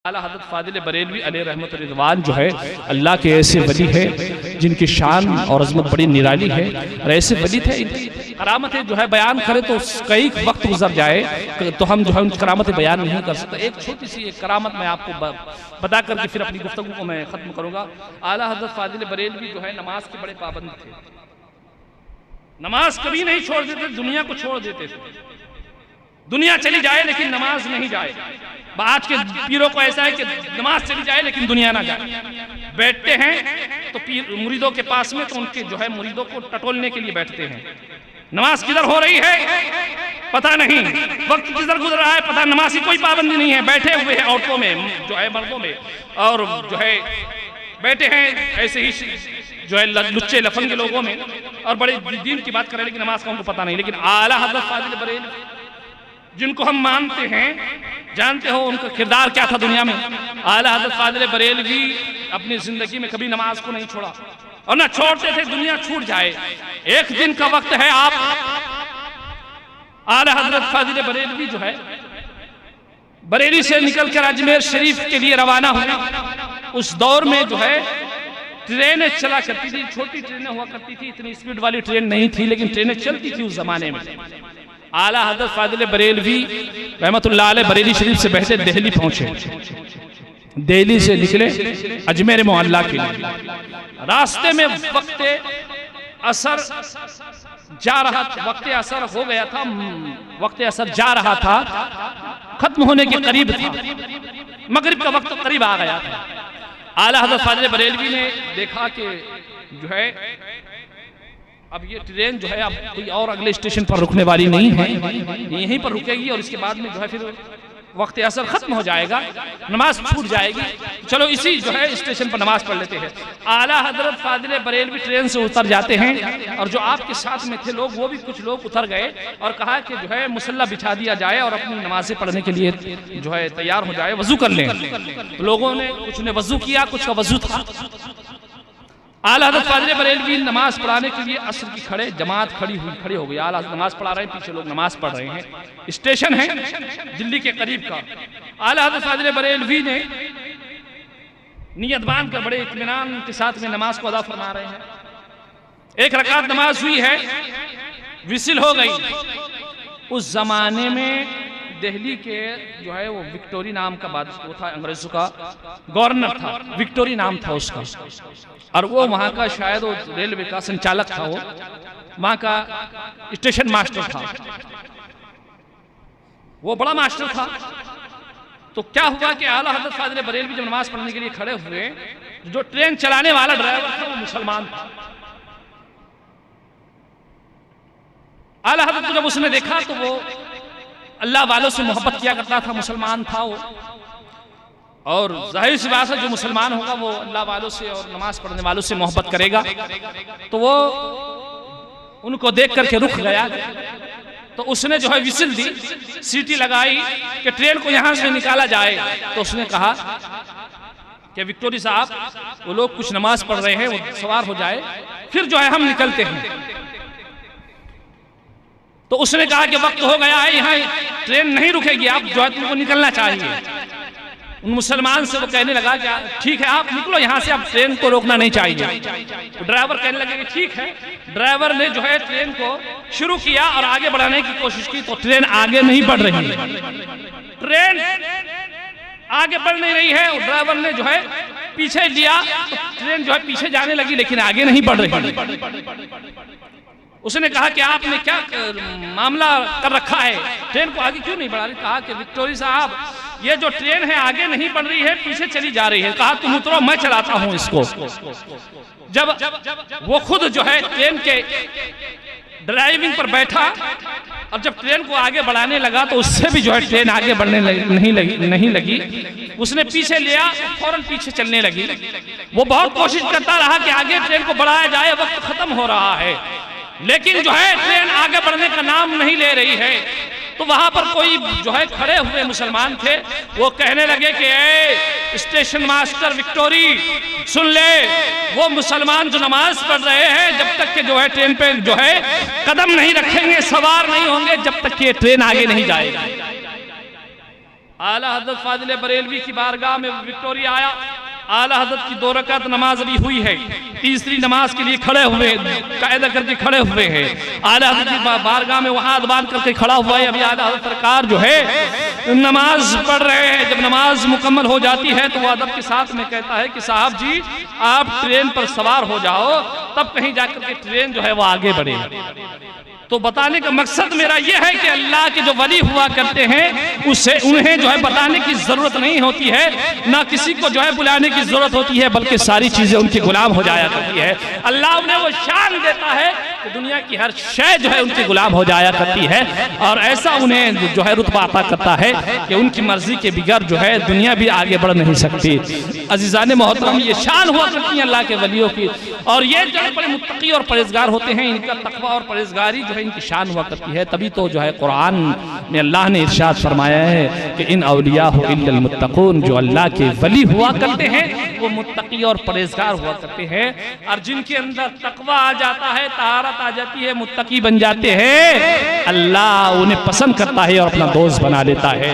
आला हज़रत फ़ाज़िल बरेलवी अलैहि रहमत रिज़वान जो है अल्लाह के ऐसे वली है जिनकी शान और अज़मत बड़ी निराली है। और ऐसे वली थे, इनकी करामतें जो है बयान करें तो कई वक्त गुजर जाए तो हम जो है उन करामतें बयान नहीं कर सकते। एक छोटी सी एक करामत मैं आपको बता करके फिर अपनी गुफ्तगू को मैं ख़त्म करूँगा। आला हज़रत फ़ाज़िल बरेलवी जो है नमाज के बड़े पाबंद थे, नमाज कभी नहीं छोड़ देते, दुनिया को छोड़ देते थे। दुनिया चली जाए लेकिन नमाज नहीं जाए। आज के पीरों को ऐसा है कि नमाज चली जाए लेकिन दुनिया ना जाए। बैठते हैं तो पीर मुरीदों के पास में, तो उनके जो है मुरीदों को टटोलने के लिए बैठते हैं। नमाज किधर हो रही है पता नहीं, वक्त किधर गुजर रहा है पता, नमाज की कोई पाबंदी नहीं है। बैठे हुए हैं औरतों में जो है, मर्दों में, और जो है बैठे हैं ऐसे ही जो है लुच्चे लफन के लोगों में, और बड़े दीन की बात कर रहे हैं लेकिन नमाज का उनको पता नहीं। लेकिन आला हज़रत फ़ाज़िल बरेलवी जिनको हम मानते हैं, जानते हो उनका किरदार क्या था दुनिया में। आला हज़रत फ़ाज़िल बरेलवी अपनी जिंदगी में कभी नमाज को नहीं छोड़ा और ना छोड़ते थे, दुनिया छूट जाए। एक दिन का वक्त है, आप आला हज़रत फ़ाज़िल बरेलवी जो है बरेली से निकलकर अजमेर शरीफ के लिए रवाना हुए। उस दौर में जो है ट्रेनें चला करती थी, छोटी ट्रेनें हुआ करती थी, इतनी स्पीड वाली ट्रेन नहीं थी लेकिन ट्रेनें चलती थी उस जमाने में। आला हज़रत फ़ाज़िल बरेलवी रहमतुल्लाह अलैह बरेली शरीफ से बैठे दिल्ली पहुंचे। दिल्ली से निकले अजमेर मोहल्ला के लिए। रास्ते में वक्त असर जा रहा था, वक्त असर हो गया था, वक्त असर जा रहा था, खत्म होने के करीब था, मगरिब का वक्त करीब आ गया था। आला हज़रत फ़ाज़िल बरेलवी ने देखा कि जो है अब ये ट्रेन जो है अब कोई और अगले स्टेशन पर रुकने वाली नहीं है, यहीं पर रुकेगी और इसके बाद में जो है फिर वक्त असर खत्म हो जाएगा, नमाज छूट जाएगी, चलो इसी जो है स्टेशन पर नमाज पढ़ लेते हैं। आला हज़रत फ़ाज़िल बरेलवी ट्रेन से उतर जाते हैं और जो आपके साथ में थे लोग, वो भी कुछ लोग उतर गए और कहा कि जो है मुसल्ला बिछा दिया जाए और अपनी नमाज़ें पढ़ने के लिए जो है तैयार हो जाए, वजू कर लें। लोगों ने, कुछ ने वजू किया, कुछ का वजू था। आला हज़रत फ़ाज़िल बरेलवी नमाज पढ़ाने के लिए असर की खड़े, जमात खड़ी हो गई। आला नमाज पढ़ा रहे हैं, पीछे लोग नमाज पढ़ रहे हैं। स्टेशन है दिल्ली के करीब का। आला हज़रत फ़ाज़िल बरेलवी ने नियत बांध कर बड़े इत्मीनान के साथ में नमाज को अदा फरमा रहे हैं। एक रकात नमाज हुई है, विसिल हो गई। उस जमाने में दिल्ली के जो है वो विक्टोरी नाम का बादशाह था, अंग्रेजों का गवर्नर था, विक्टोरी नाम था उसका, और वो वहाँ का शायद वो रेलवे का संचालक था, वो वहाँ का स्टेशन मास्टर था, वो बड़ा मास्टर था। तो क्या हुआ कि आला हज़रत फ़ाज़िल बरेलवी जब नमाज पढ़ने के लिए खड़े हुए, जो ट्रेन चलाने वाला ड्राइवर था वो मुसलमान था। आला हज़रत को जब उसने देखा तो वो अल्लाह वालों से मोहब्बत किया करता था, मुसलमान था वो, और जाहिर सी बात है जो मुसलमान होगा वो अल्लाह वालों से और नमाज पढ़ने वालों से मोहब्बत करेगा। तो वो उनको देख करके रुक गया, तो उसने जो है विसिल दी, सीटी लगाई कि ट्रेन को यहाँ से निकाला जाए। तो उसने कहा कि विक्टोरी साहब, वो लोग कुछ नमाज पढ़ रहे हैं, वो सवार हो जाए, फिर जो है हम निकलते हैं। तो उसने कहा कि वक्त हो गया है, यहाँ ट्रेन नहीं रुकेगी, आप जो है तुमको निकलना चाहिए। उन मुसलमान से वो कहने लगा कि ठीक है आप निकलो यहाँ से, अब ट्रेन को रोकना नहीं चाहिए। तो ड्राइवर कहने लगे कि ठीक है। ड्राइवर ने जो है ट्रेन को शुरू किया और आगे बढ़ाने की कोशिश की, तो ट्रेन आगे नहीं बढ़ रही है, ट्रेन आगे बढ़ नहीं रही है। और ड्राइवर ने जो है पीछे लिया तो ट्रेन जो है पीछे जाने लगी लेकिन आगे नहीं बढ़ रही। उसने कहा कि आपने क्या मामला कर रखा है, ट्रेन को आगे क्यों नहीं बढ़ा रही? कहा कि विक्टोरी साहब, ये जो ट्रेन है आगे नहीं बढ़ रही है, पीछे चली जा रही है। कहा तुम उतरो, मैं चलाता हूं इसको। जब वो खुद जो है ट्रेन के ड्राइविंग पर बैठा और जब ट्रेन को आगे बढ़ाने लगा तो उससे भी जो है ट्रेन आगे बढ़ने नहीं लगी। उसने पीछे लिया, फौरन पीछे चलने लगी। वो बहुत कोशिश करता रहा कि आगे ट्रेन को बढ़ाया जाए, वक्त खत्म हो रहा है, लेकिन जो है ट्रेन आगे बढ़ने का नाम नहीं ले रही है। तो वहां पर कोई जो है खड़े हुए मुसलमान थे, वो कहने लगे कि ए स्टेशन मास्टर विक्टोरी सुन ले, वो मुसलमान जो नमाज पढ़ रहे हैं जब तक के जो है ट्रेन पे जो है कदम नहीं रखेंगे, सवार नहीं होंगे, जब तक कि ये ट्रेन आगे नहीं जाएगी। आला हजरत फाजिल बरेलवी की बारगाह में विक्टोरिया आया। आला हजरत की 2 रकात नमाज अभी हुई है, तीसरी नमाज के लिए खड़े हुए, कायदा करके खड़े हुए हैं। आला हजरत की बारगाह में वहां बांध करके खड़ा हुआ है। अभी आला हजरत सरकार जो है नमाज पढ़ रहे हैं। जब नमाज मुकम्मल हो जाती है तो वो अदब के साथ में कहता है कि साहब जी आप ट्रेन पर सवार हो जाओ, तब कहीं जाकर के ट्रेन जो है वो आगे बढ़े। तो बताने का मकसद मेरा यह है कि अल्लाह के जो वली हुआ करते हैं उसे उन्हें जो है बताने की जरूरत नहीं होती है, ना किसी को जो है बुलाने की जरूरत होती है, बल्कि सारी चीजें उनके गुलाम हो जाया करती है। अल्लाह उन्हें वो शान देता है कि दुनिया की हर शय जो है उनके गुलाम हो जाया करती है, और ऐसा उन्हें जो है रुतबा अता करता है कि उनकी मर्जी के बिगैर जो है दुनिया भी आगे बढ़ नहीं सकती। अजीज़ान मोहतरम, ये शान हुआ करती है अल्लाह के वलियों की, और ये जो है बड़े मुत्तकी और परहेजगार होते हैं, इनका तकवा और परहेजगारी जो है इनकी शान हुआ करती है। तभी तो जो है कुरान में अल्लाह ने इरशाद फरमाया है कि इन औलियाहु इल्लल मुत्तकून, जो अल्लाह के वली हुआ करते हैं वो मुत्तकी और परहेजगार हुआ करते हैं, और जिनके अंदर तकवा आ जाता है, तहारत आ जाती है, मुत्तकी बन जाते हैं, अल्लाह उन्हें पसंद करता है और अपना दोस्त बना लेता है।